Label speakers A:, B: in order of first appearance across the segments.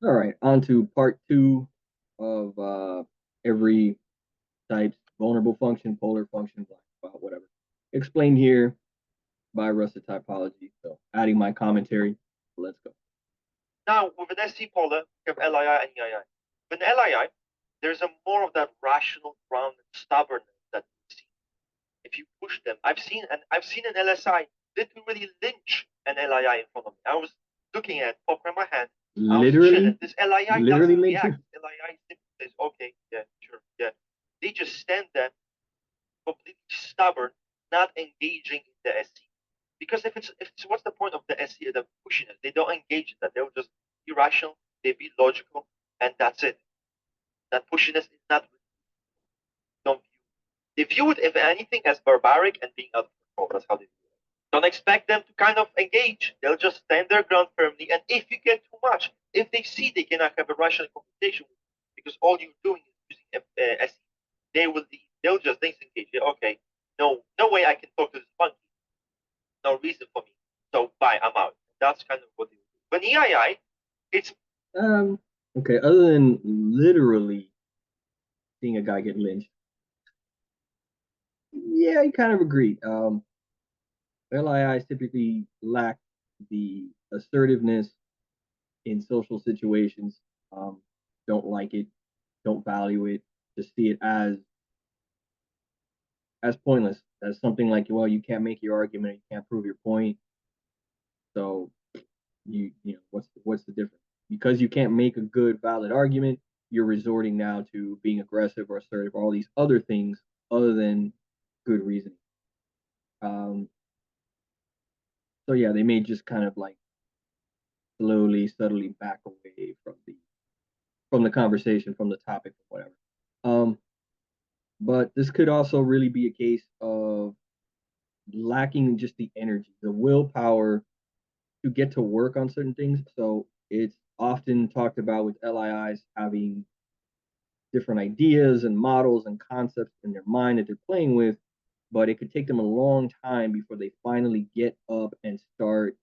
A: All right, on to part two of every type's vulnerable function, polar function, blind spot, whatever. Explained here by Rusted Typology. So adding my commentary. Let's go.
B: Now, with an SC polar, you have LII and EII. With an LII, there's a more of that rational, grounded stubbornness that you see. If you push them, I've seen an LSI literally lynch an LII in front of me. I was looking at poker in my hand. I was chilling.
A: Literally,
B: This LII
A: literally
B: doesn't
A: lynch you.
B: react. LII simply says, okay, yeah, sure, yeah. They just stand there completely stubborn, not engaging in the SC. Because if it's what's the point of the SC, the pushing it? They don't engage in that. They'll just be rational, they be logical, and that's it. That pushiness is not don't view. They view it if anything as barbaric and being out of control. That's how they view it. Don't expect them to kind of engage. They'll just stand their ground firmly. And if you get too much, if they see they cannot have a rational conversation with you, because all you're doing is using SC, they will leave. They'll just disengage. Okay, no way I can talk to this monkey. No reason for me. So bye, I'm out. That's kind of what they do. But EII, it's
A: Um, okay, other than literally seeing a guy get lynched, yeah, I kind of agree. LIIs typically lack the assertiveness in social situations. Um, don't like it, don't value it, just see it as pointless, as something like, well, you can't make your argument, you can't prove your point, so you know what's the difference? Because you can't make a good valid argument, you're resorting now to being aggressive or assertive, or all these other things other than good reasoning. Um, so yeah, they may just kind of like slowly, subtly back away from the conversation, from the topic, or whatever. Um, but this could also really be a case of lacking just the energy, the willpower to get to work on certain things. So it's often talked about with LIIs having different ideas and models and concepts in their mind that they're playing with, but it could take them a long time before they finally get up and start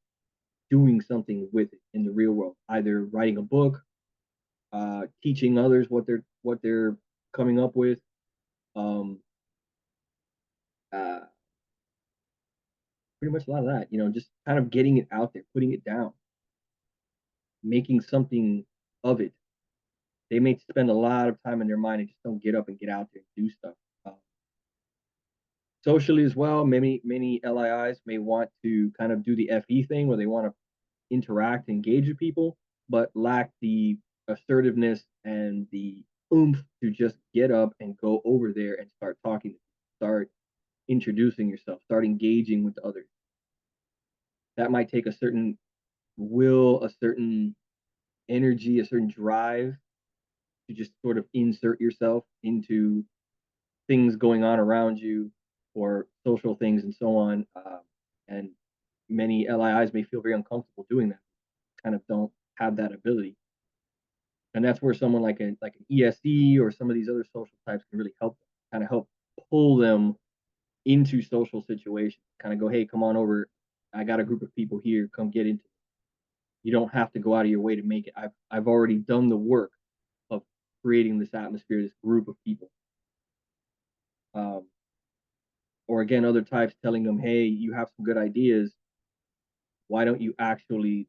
A: doing something with it in the real world, either writing a book, teaching others what they're coming up with, um, uh, pretty much a lot of that. Just kind of getting it out there, putting it down, making something of it. They may spend a lot of time in their mind and just don't get up and get out there and do stuff. Socially as well, many LIIs may want to kind of do the FE thing where they want to interact, engage with people, but lack the assertiveness and the oomph to just get up and go over there and start talking, start introducing yourself, start engaging with others. That might take a certain will, a certain energy, a certain drive to just sort of insert yourself into things going on around you or social things and so on. And many LIIs may feel very uncomfortable doing that, kind of don't have that ability. And that's where someone like an ESE or some of these other social types can really help them, kind of help pull them into social situations, kind of go, hey, come on over. I got a group of people here. Come get into it. You don't have to go out of your way to make it. I've already done the work of creating this atmosphere, this group of people. Um, or again, other types telling them, hey, you have some good ideas. Why don't you actually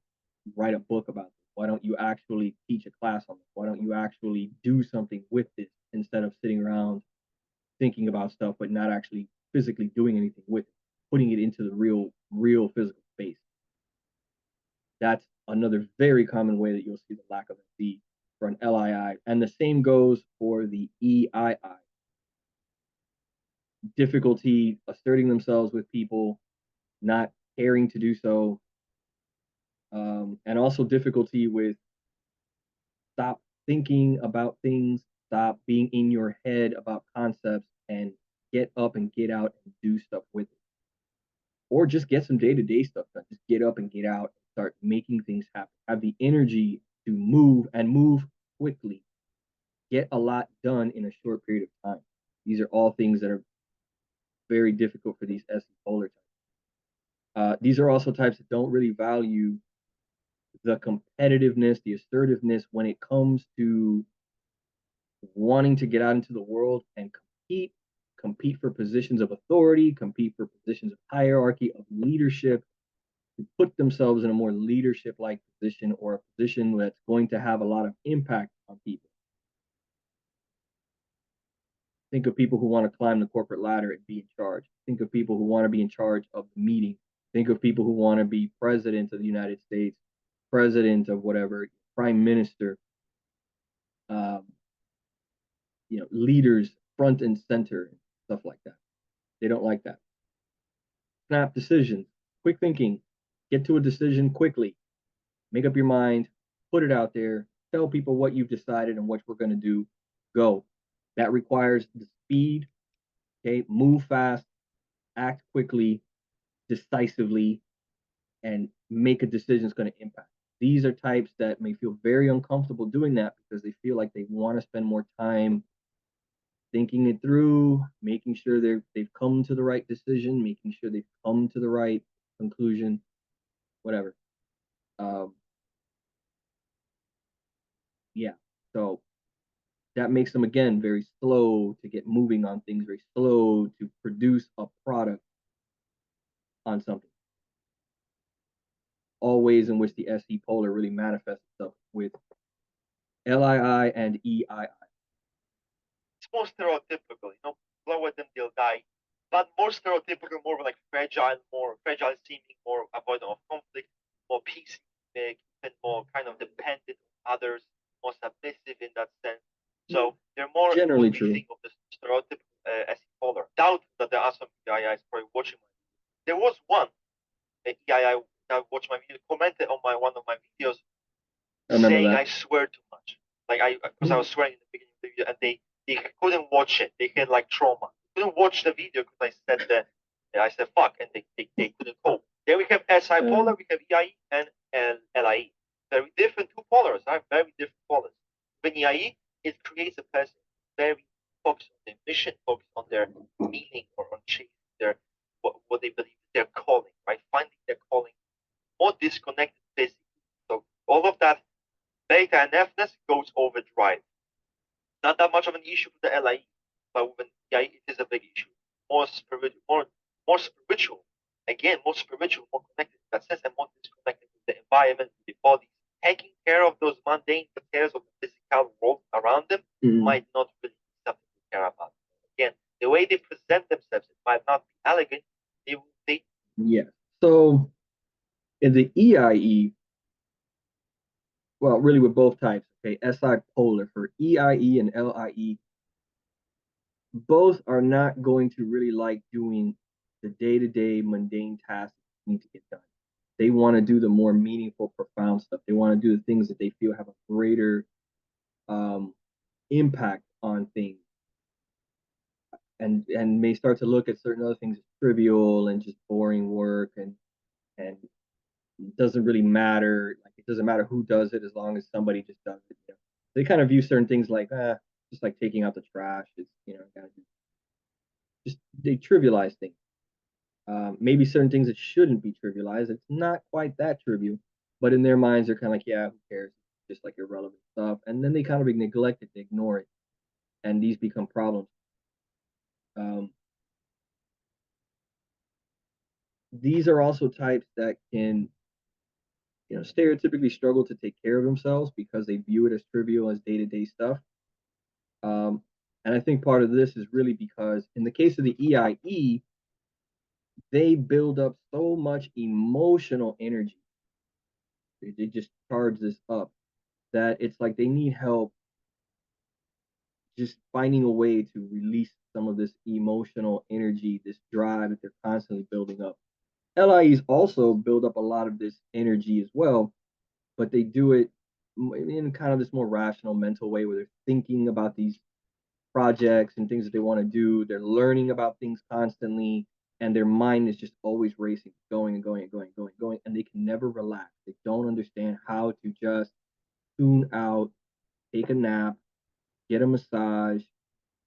A: write a book about this? Why don't you actually teach a class on this? Why don't you actually do something with this instead of sitting around thinking about stuff but not actually physically doing anything with it, putting it into the real physical space? That's another very common way that you'll see the lack of MD for an LII. And the same goes for the EII. Difficulty asserting themselves with people, not caring to do so, and also difficulty with stop thinking about things, stop being in your head about concepts, and get up and get out and do stuff with it. Or just get some day-to-day stuff done. Just get up and get out and start making things happen. Have the energy to move and move quickly. Get a lot done in a short period of time. These are all things that are very difficult for these SE polar types. These are also types that don't really value the competitiveness, the assertiveness when it comes to wanting to get out into the world and compete for positions of authority, compete for positions of hierarchy, of leadership, to put themselves in a more leadership-like position, or a position that's going to have a lot of impact on people. Think of people who want to climb the corporate ladder and be in charge. Think of people who want to be in charge of the meeting. Think of people who want to be president of the United States, president of whatever, prime minister, leaders front and center, stuff like that. They don't like that. Snap decisions, quick thinking, get to a decision quickly, make up your mind, put it out there, tell people what you've decided and what we're going to do, go. That requires the speed, okay? Move fast, act quickly, decisively, and make a decision that's going to impact. These are types that may feel very uncomfortable doing that because they feel like they want to spend more time thinking it through, making sure they've come to the right decision, making sure they've come to the right conclusion, whatever. Yeah, so that makes them, again, very slow to get moving on things, very slow to produce a product on something. All ways in which the SE polar really manifests itself with LII and EII.
B: It's more stereotypical, lower than they'll die, but more stereotypical, more like fragile seeming, more avoidant of conflict, more peacemaking, and more kind of dependent on others, more submissive in that sense. So they're more
A: generally true.
B: Think of the stereotypical SE polar. Doubt that there are some EIIs probably watching my video. There was one EII that watched my video, commented on one of my videos, saying I swear too much. Like because I was swearing in the beginning of the video, and they couldn't watch it. They had like trauma. They couldn't watch the video because I said that. I said fuck, and they couldn't cope. Then we have SI polar, we have EIE and LIE. Very different two polars, right? Very different polars. When EIE, it creates a person very focused on their mission, focused on their meaning, or on chasing their what they believe is their calling, right? Finding their calling, more disconnected physically. So all of that beta and Fness goes overdrive. Not that much of an issue for the LIE, but with EIE, it is a big issue. More spiritual, again, more spiritual, more connected in that sense, and more disconnected with the environment, with the body. Taking care of those mundane cares of the physical world around them might not really be something to care about. Again, the way they present themselves, it might not be elegant.
A: Yeah. So in the EIE, well, really with both types, okay, SI polar for EIE and LIE, both are not going to really like doing the day-to-day mundane tasks that need to get done. They want to do the more meaningful, profound stuff. They want to do the things that they feel have a greater impact on things, and may start to look at certain other things as trivial and just boring work, and it doesn't really matter. Like, it doesn't matter who does it as long as somebody just does it. They kind of view certain things like just like taking out the trash. It's just they trivialize things. Maybe certain things that shouldn't be trivialized. It's not quite that trivial, but in their minds, they're kind of like, yeah, who cares? Just like irrelevant stuff. And then they kind of neglect it, they ignore it, and these become problems. These are also types that can, stereotypically struggle to take care of themselves because they view it as trivial, as day-to-day stuff. And I think part of this is really because in the case of the EIE, they build up so much emotional energy. They just charge this up that it's like they need help just finding a way to release some of this emotional energy, this drive that they're constantly building up. LIEs also build up a lot of this energy as well, but they do it in kind of this more rational mental way where they're thinking about these projects and things that they want to do. They're learning about things constantly, and their mind is just always racing, going and going and going and going and going, and they can never relax. They don't understand how to just tune out, take a nap, get a massage,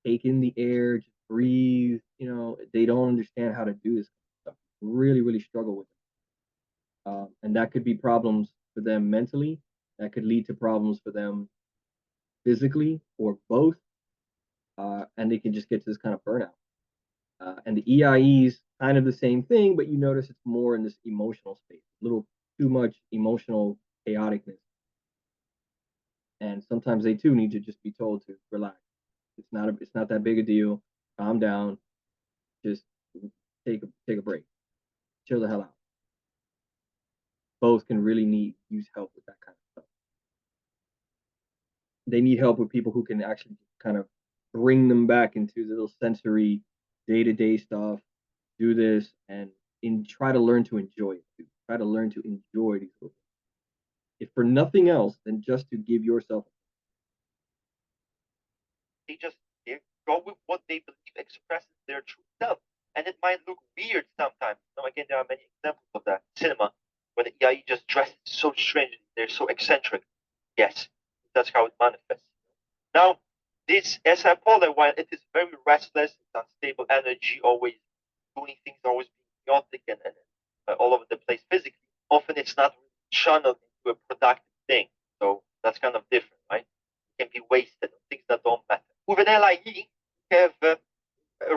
A: take in the air, just breathe. They don't understand how to do this stuff. Really, really struggle with it. And that could be problems for them mentally, that could lead to problems for them physically or both, and they can just get to this kind of burnout. And the EIEs, kind of the same thing, but you notice it's more in this emotional space, a little too much emotional chaoticness. And sometimes they too need to just be told to relax. It's not that big a deal. Calm down. Just take a break. Chill the hell out. Both can really use help with that kind of stuff. They need help with people who can actually kind of bring them back into the little sensory day-to-day stuff, do this, and try to learn to enjoy it. Try to learn to enjoy these little things. If for nothing else than just to give yourself.
B: They just go with what they believe expresses their true self. And it might look weird sometimes. Now, again, there are many examples of that. Cinema, where the EIE just dresses so strangely. They're so eccentric. Yes, that's how it manifests. Now, this SI polar, while it is very restless, it's unstable energy, always doing things, always being chaotic and all over the place physically, often it's not channeled into a productive thing. So that's kind of different, right? It can be wasted on things that don't matter. With an LIE, you have a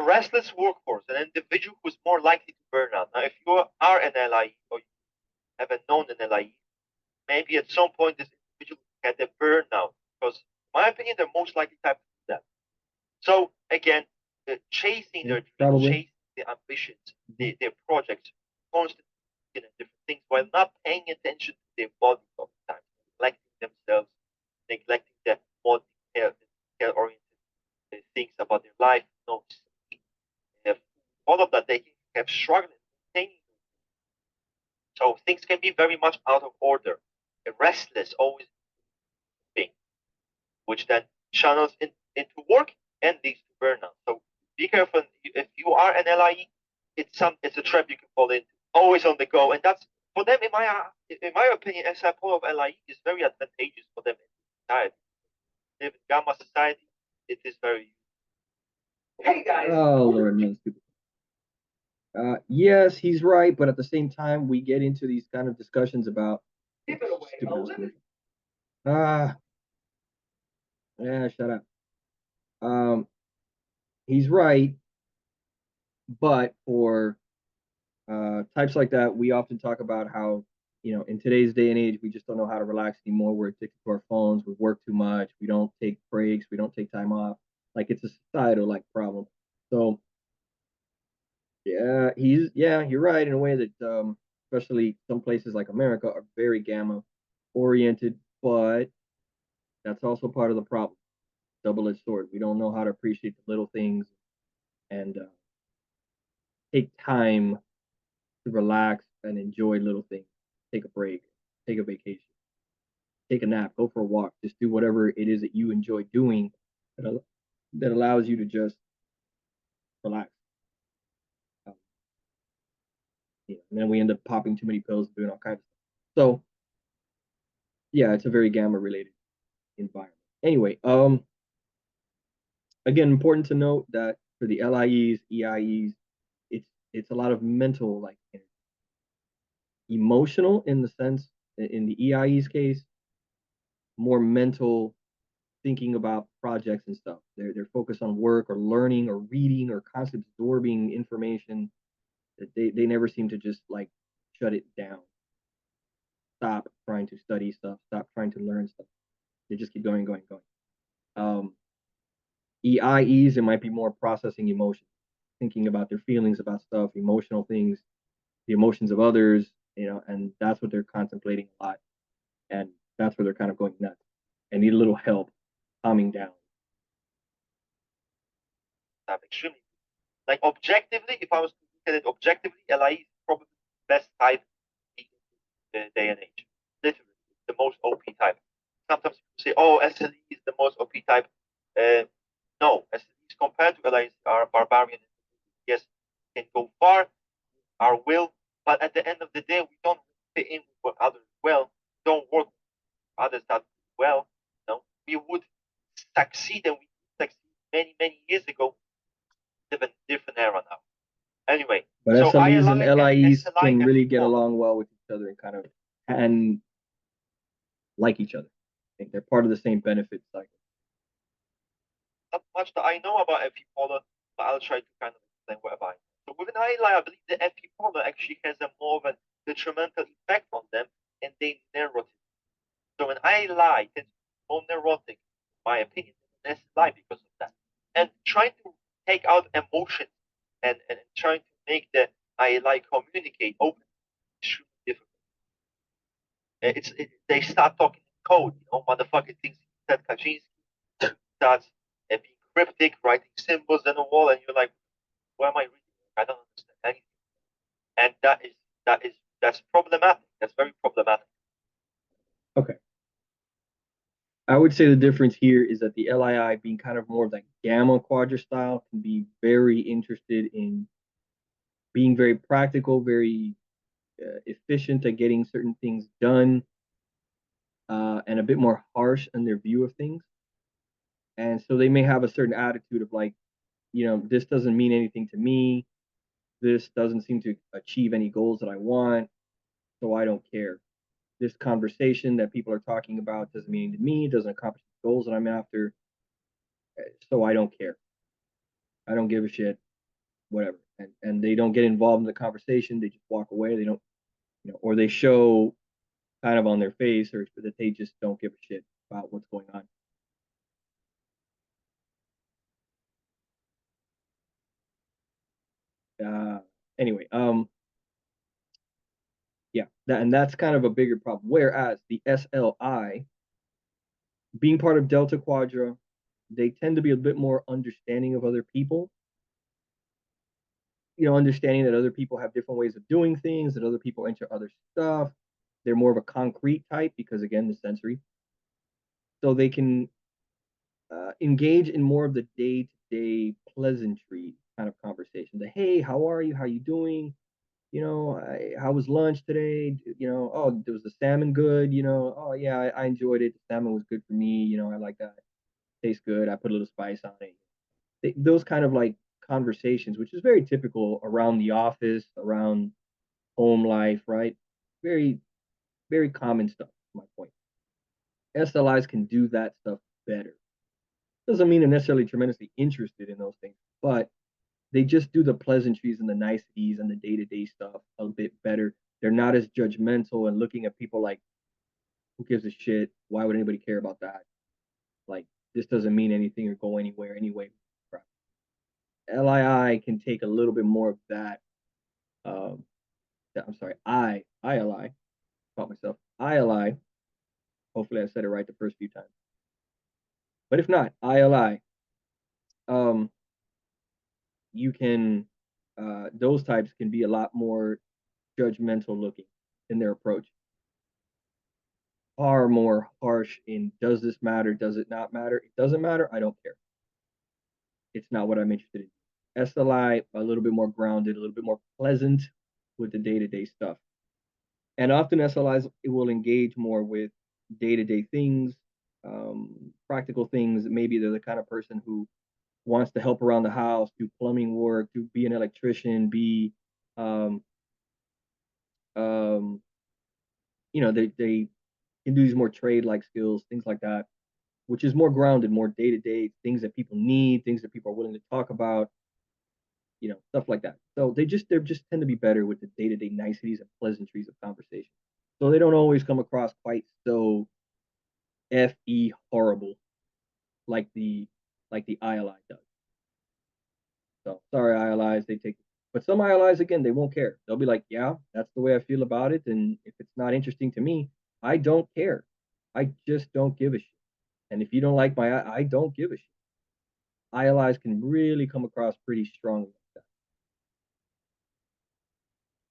B: restless workforce, an individual who's more likely to burn out. Now, if you are an LIE or you have known an LIE, maybe at some point this individual had a burnout, because in my opinion, they're most likely type to do that. So again, chasing their dreams, chasing their ambitions, their projects, constantly looking at different things while not paying attention to their body all the time, neglecting themselves, neglecting their body care-oriented things about their life, no sleep, all of that, they have struggled maintaining. So things can be very much out of order. Restless, always thing, which then channels into work and leads to burnout. So be careful. If you are an LIE, it's a trap you can fall into. Always on the go, and that's for them. In my opinion, as a part of LIE is very advantageous for them in society. Live in gamma society, it is very.
A: Hey guys. Oh Lord, no, stupid. Yes, he's right, but at the same time, we get into these kind of discussions about stupid. Yeah, shut up. He's right, but for types like that, we often talk about how, in today's day and age, we just don't know how to relax anymore. We're addicted to our phones. We work too much. We don't take breaks. We don't take time off. Like, it's a societal like problem. So yeah, you're right in a way that especially some places like America are very gamma oriented, but that's also part of the problem. Double-edged sword. We don't know how to appreciate the little things and take time to relax and enjoy little things. Take a break, take a vacation, take a nap, go for a walk, just do whatever it is that you enjoy doing that allows you to just relax. And then we end up popping too many pills and doing all kinds of stuff. So yeah, it's a very gamma related environment. Anyway, again, important to note that for the LIEs, EIEs, it's a lot of mental, like emotional in the sense, in the EIE's case, more mental, thinking about projects and stuff. They're focused on work or learning or reading or constantly absorbing information. That they never seem to just like shut it down. Stop trying to study stuff. Stop trying to learn stuff. They just keep going. EIEs, it might be more processing emotions, thinking about their feelings about stuff, emotional things, the emotions of others, and that's what they're contemplating a lot. And that's where they're kind of going nuts and need a little help calming down.
B: Extremely. Like objectively, if I was to look at it objectively, LIE is probably the best type in the day and age. Literally, the most OP type. Sometimes people say, "Oh, SLE is the most OP type." No, SLEs compared to LIEs are barbarian. Yes, can go far, our will, but at the end of the day, we don't fit in with what others well. Don't work with others that well. We would succeed, and we succeed many years ago. Live in a different era now. Anyway,
A: but so SLEs and LIEs can really get along well with each other and kind of like each other. I think they're part of the same benefit cycle.
B: Not much that I know about FE polar, but I'll try to kind of explain whatever I know. So within ILI, I believe the FE polar actually has a more of a detrimental effect on them, and they neurotic. So an ILI tends to be more neurotic, in my opinion, than an SLI because of that. And trying to take out emotions and trying to make the ILI communicate openly is extremely difficult. They start talking in code, motherfucker thinks he said Kaczynski, starts being cryptic, writing symbols on the wall, and you're like, what am I reading? I don't understand anything. And that's problematic. That's very problematic.
A: Okay. I would say the difference here is that the LII, being kind of more of like gamma quadra style, can be very interested in being very practical, very efficient at getting certain things done, and a bit more harsh in their view of things. And so they may have a certain attitude of like, this doesn't mean anything to me. This doesn't seem to achieve any goals that I want, so I don't care. This conversation that people are talking about doesn't mean to me, doesn't accomplish the goals that I'm after, so I don't care. I don't give a shit, whatever. And they don't get involved in the conversation. They just walk away. They don't, or they show kind of on their face or that they just don't give a shit about what's going on. Anyway, yeah, that's kind of a bigger problem. Whereas the SLI, being part of Delta Quadra, they tend to be a bit more understanding of other people. Understanding that other people have different ways of doing things, that other people enter other stuff. They're more of a concrete type because, again, the sensory. So they can engage in more of the day-to-day pleasantry kind of conversation. The hey, how are you? How you doing? How was lunch today? Oh, was the salmon good? Oh yeah, I enjoyed it. The salmon was good for me. I like that. Tastes good. I put a little spice on it. Those kind of like conversations, which is very typical around the office, around home life, right? Very, very common stuff. My point. SLIs can do that stuff better. Doesn't mean they're necessarily tremendously interested in those things, but they just do the pleasantries and the niceties and the day-to-day stuff a bit better. They're not as judgmental and looking at people like, who gives a shit? Why would anybody care about that? Like, this doesn't mean anything or go anywhere anyway. LII can take a little bit more of that. I'm sorry, ILI, caught myself. ILI. Hopefully I said it right the first few times. But if not, ILI, you can, those types can be a lot more judgmental looking in their approach. Far more harsh in does this matter? Does it not matter? It doesn't matter. I don't care. It's not what I'm interested in. SLI, a little bit more grounded, a little bit more pleasant with the day-to-day stuff. And often SLIs will engage more with day-to-day things, practical things. Maybe they're the kind of person who wants to help around the house, do plumbing work, to be an electrician, be, they can do these more trade-like skills, things like that, which is more grounded, more day-to-day things that people need, things that people are willing to talk about, stuff like that. So they just tend to be better with the day-to-day niceties and pleasantries of conversation. So they don't always come across quite so FE horrible like the ILI does. So sorry, ILIs, they take, but some ILIs again, they won't care. They'll be like, yeah, that's the way I feel about it, and if it's not interesting to me, I don't care. I just don't give a shit. And if you don't like I don't give a shit. ILIs can really come across pretty strongly like that.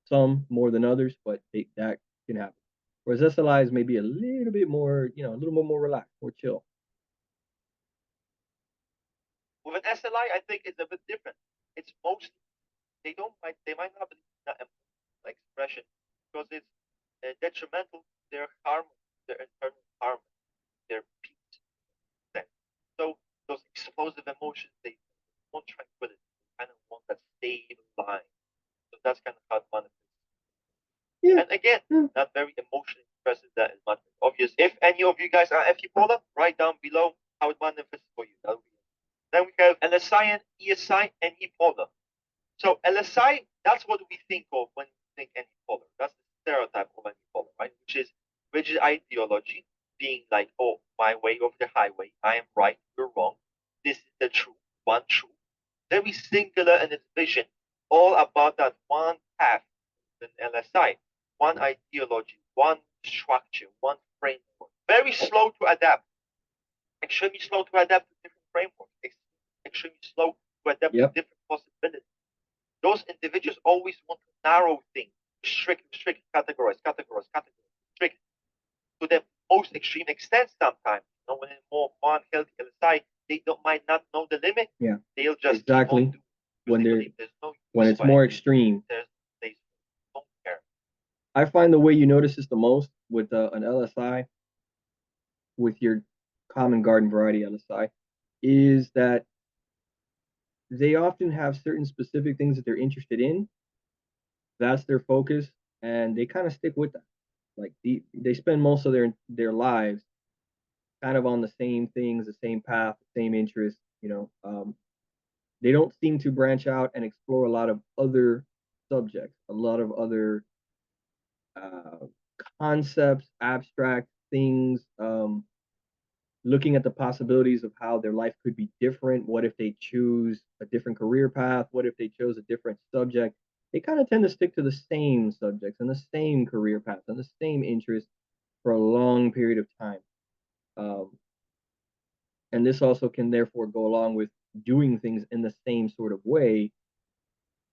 A: Some more than others, but that can happen. Whereas SLIs may be a little bit more, a little bit more relaxed, more chill.
B: With an SLI, I think it's a bit different. It's mostly they might not believe in that expression because it's detrimental to their harmony, their internal harmony, their peace. So those explosive emotions, they want tranquility, they kind of want that stable line. So that's kind of how it manifests. Yeah. And again, not very emotionally expressive. That is much obvious. If any of you guys are FE polar, write down below how it manifests for you. Then we have LSI and ESI and E polar. So LSI, that's what we think of when we think any polar. That's the stereotype of any polar, right? Which is rigid ideology, being like, oh, my way of the highway. I am right, you're wrong. This is the truth, one truth. Very singular in its vision, all about that one path, an LSI, one ideology, one structure, one framework. Very slow to adapt, extremely slow to adapt to different frameworks, extremely slow to adapt to different possibilities. Those individuals always want to narrow things, restrict, categorize, restrict to the most extreme extent sometimes. You know, when it's more fun, healthy LSI, they might not know the limit.
A: Yeah.
B: They'll just
A: exactly when it's more extreme.
B: They don't care.
A: I find the way you notice this the most with an LSI, with your common garden variety LSI, is that they often have certain specific things that they're interested in. That's their focus, and they kind of stick with that. Like they spend most of their lives kind of on the same things, the same path, the same interests. They don't seem to branch out and explore a lot of other subjects, a lot of other concepts, abstract things, looking at the possibilities of how their life could be different. What if they choose a different career path? What if they chose a different subject? They kind of tend to stick to the same subjects and the same career paths and the same interests for a long period of time. And this also can therefore go along with doing things in the same sort of way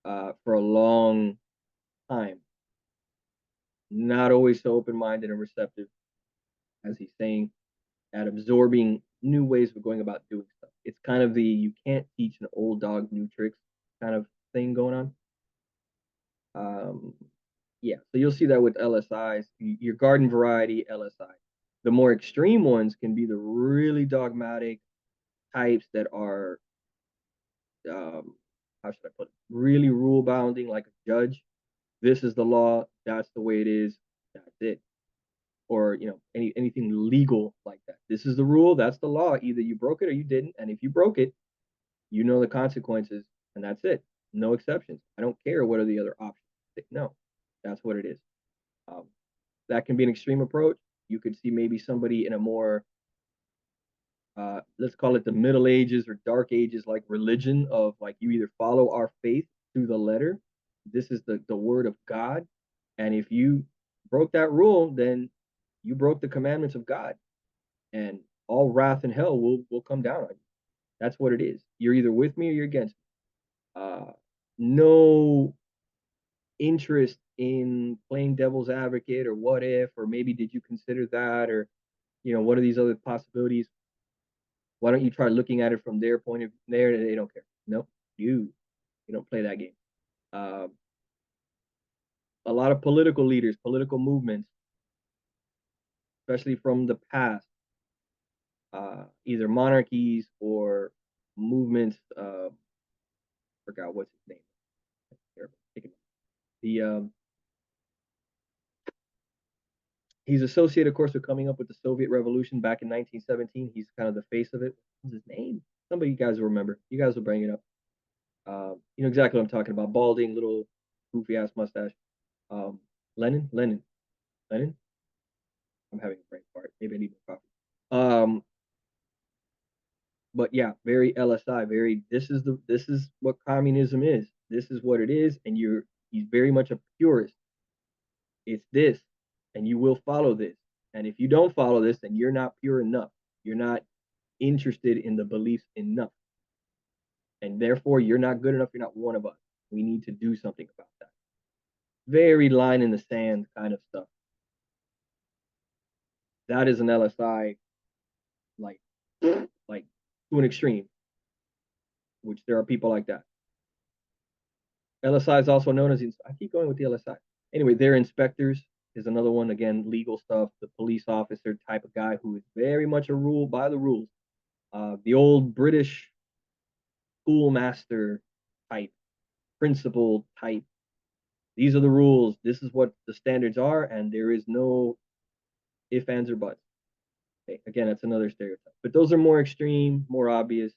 A: for a long time. Not always so open-minded and receptive, as he's saying, at absorbing new ways of going about doing stuff. It's kind of the you can't teach an old dog new tricks kind of thing going on. Yeah, so you'll see that with LSIs, your garden variety LSI. The more extreme ones can be the really dogmatic types that are, how should I put it, really rule bounding, like a judge. This is the law. That's the way it is. That's it. Or anything legal like that. This is the rule. That's the law. Either you broke it or you didn't. And if you broke it, you know the consequences, and that's it. No exceptions. I don't care what are the other options. No, that's what it is. That can be an extreme approach. You could see maybe somebody in a more, let's call it the Middle Ages or Dark Ages, like religion of like you either follow our faith to the letter. This is the word of God. And if you broke that rule, then you broke the commandments of God. And all wrath and hell will come down on you. That's what it is. You're either with me or you're against me. No interest in playing devil's advocate or what if, or maybe did you consider that, or what are these other possibilities? Why don't you try looking at it from their point of view? There, they don't care. Nope, you don't play that game. A lot of political leaders, political movements, especially from the past, either monarchies or movements. Forgot what's his name. He's associated, of course, with coming up with the Soviet Revolution back in 1917. He's kind of the face of it. What's his name? Somebody you guys will remember. You guys will bring it up. You know exactly what I'm talking about. Balding, little goofy ass mustache. Lenin. I'm having a brain fart. Maybe I need more coffee. But yeah, very LSI. Very. This is what communism is. This is what it is, and he's very much a purist. It's this, and you will follow this. And if you don't follow this, then you're not pure enough. You're not interested in the beliefs enough. And therefore, you're not good enough. You're not one of us. We need to do something about that. Very line in the sand kind of stuff. That is an LSI, like to an extreme, which there are people like that. LSI is also known as, I keep going with the LSI. Anyway, they're inspectors is another one. Again, legal stuff, the police officer type of guy who is very much a rule by the rules. The old British schoolmaster type, principal type. These are the rules. This is what the standards are, and there is no ifs, ands, or buts. Okay, again, that's another stereotype. But those are more extreme, more obvious.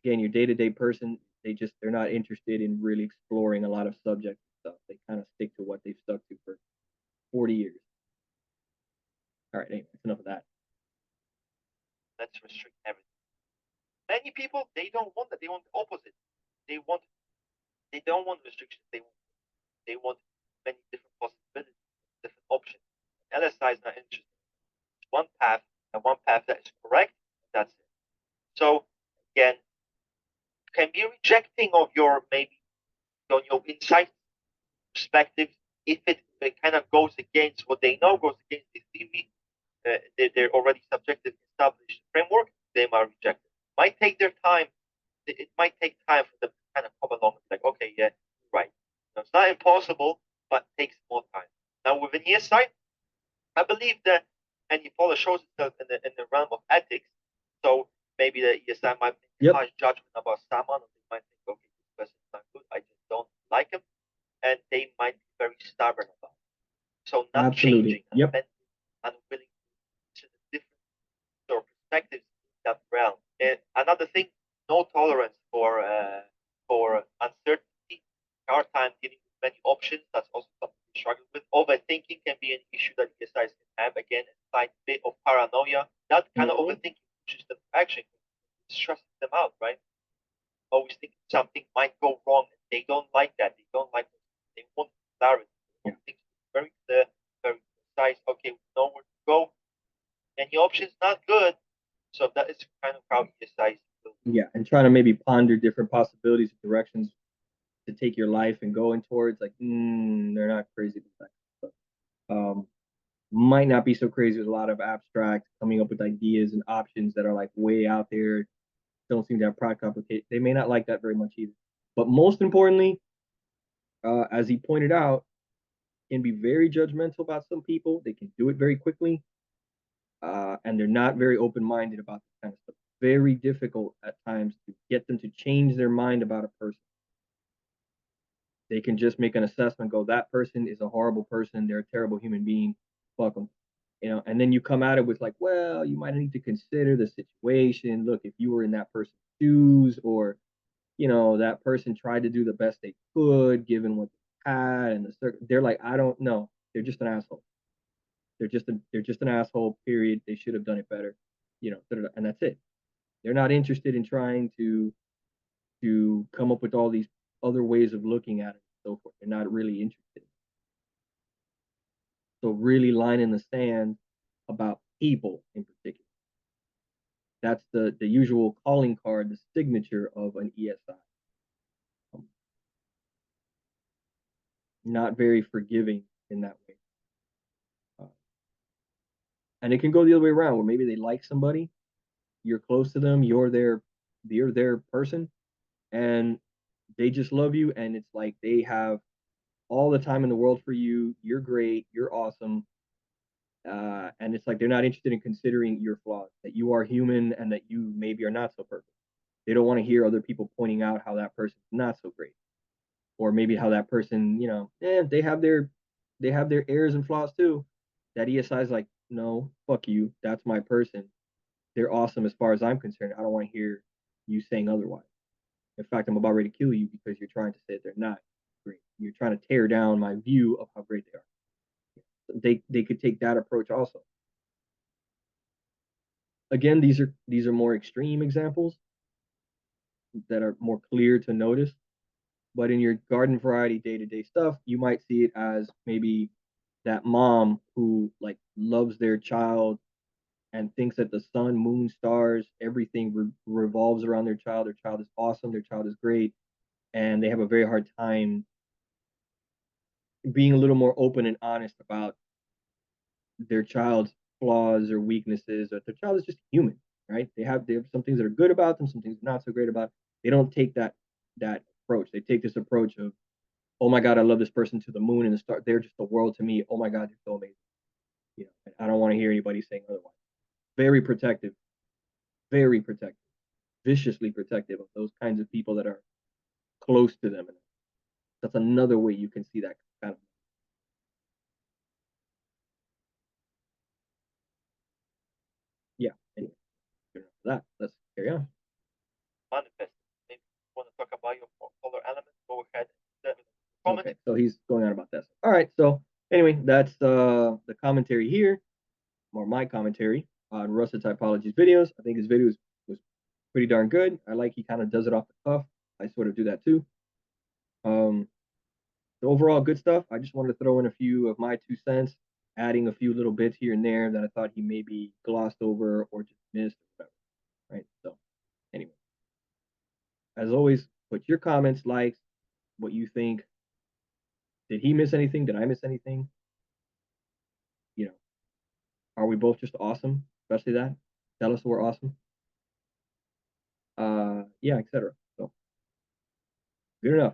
A: Again, your day-to-day person, they're not interested in really exploring a lot of subject stuff. They kind of stick to what they've stuck to for 40 years. All right, anyway, that's enough of that.
B: Let's restrict everything. Many people, they don't want that. They want the opposite. They don't want restrictions. They want many different possibilities, different options. LSI is not interested. It's one path, and one path that is correct. That's it. So again, you can be rejecting of your maybe on your insight perspective if it kind of goes against what they know, goes against the theory, they're already subjective established framework. They might reject it. Might take their time. It might take time for them to kind of come along and be like, okay, yeah, right. No, it's not impossible, but it takes more time. Now, with an ESI, I believe that NE-POLR shows itself in the realm of ethics. So maybe the ESI might make a harsh judgment about someone, or they might think, okay, this person's not good, I just don't like him. And they might be very stubborn about it. So not changing, and willing to consider different sort of perspectives in that realm. And another thing, no tolerance for uncertainty. Hard time dealing with many options. That's also something we struggle with. Overthinking can be an issue that ESIs can have. Again, a slight bit of paranoia. That kind of overthinking pushes them to action, stresses them out, right? Always thinking something might go wrong. And they don't like that. They don't like it. They want clarity. They want things very clear, very precise. Okay, we know where to go. And the option's not good. So that is kind of how ESIs will.
A: Yeah, and trying to maybe ponder different possibilities and directions to take your life and going towards, like, they're not crazy with that stuff. Might not be so crazy with a lot of abstract, coming up with ideas and options that are like way out there, don't seem to have practical application. They may not like that very much either. But most importantly, as he pointed out, can be very judgmental about some people. They can do it very quickly, and they're not very open-minded about this kind of stuff. Very difficult at times to get them to change their mind about a person. They can just make an assessment, go, that person is a horrible person, they're a terrible human being, fuck them. And then you come at it with like, well, you might need to consider the situation. Look, if you were in that person's shoes, or that person tried to do the best they could given what they had and they're like, I don't know. They're just an asshole. They're just an asshole, period. They should have done it better. And that's it. They're not interested in trying to come up with all these other ways of looking at it and so forth. They're not really interested. So really line in the sand about people in particular. That's the usual calling card, the signature of an ESI. Not very forgiving in that way. And it can go the other way around, where maybe they like somebody, you're close to them, you're their person, and they just love you, and it's like they have all the time in the world for you. You're great, you're awesome, and it's like they're not interested in considering your flaws, that you are human and that you maybe are not so perfect. They don't want to hear other people pointing out how that person's not so great, or maybe how that person, they have their errors and flaws too. That ESI is like, no, fuck you. That's my person. They're awesome as far as I'm concerned. I don't want to hear you saying otherwise. In fact, I'm about ready to kill you because you're trying to say that they're not great. You're trying to tear down my view of how great they are. They could take that approach also. Again, these are more extreme examples that are more clear to notice. But in your garden variety day-to-day stuff, you might see it as maybe that mom who like loves their child and thinks that the sun, moon, stars, everything revolves around their child. Their child is awesome. Their child is great. And they have a very hard time being a little more open and honest about their child's flaws or weaknesses, or their child is just human, right? They have some things that are good about them, some things not so great about. They don't take that approach. They take this approach of, oh my God, I love this person to the moon and the star. They're just the world to me. Oh my God, they're so amazing. I don't want to hear anybody saying otherwise. Very protective, viciously protective of those kinds of people that are close to them. And that's another way you can see that kind of. that, let's carry on.
B: Manifest. Maybe you want to talk about your polar element, go ahead.
A: Okay, so he's going on about this. All right, so anyway, that's the commentary here, or my commentary on Rusted Typology's videos. I think his videos was pretty darn good. I like he kind of does it off the cuff. I sort of do that too. The overall good stuff. I just wanted to throw in a few of my 2 cents, adding a few little bits here and there that I thought he maybe glossed over or just missed or whatever. Right. So anyway, as always, put your comments, likes, what you think. Did he miss anything? Did I miss anything? You know, are we both just awesome? Especially that. Tell us we're awesome. Yeah, etc. So good enough.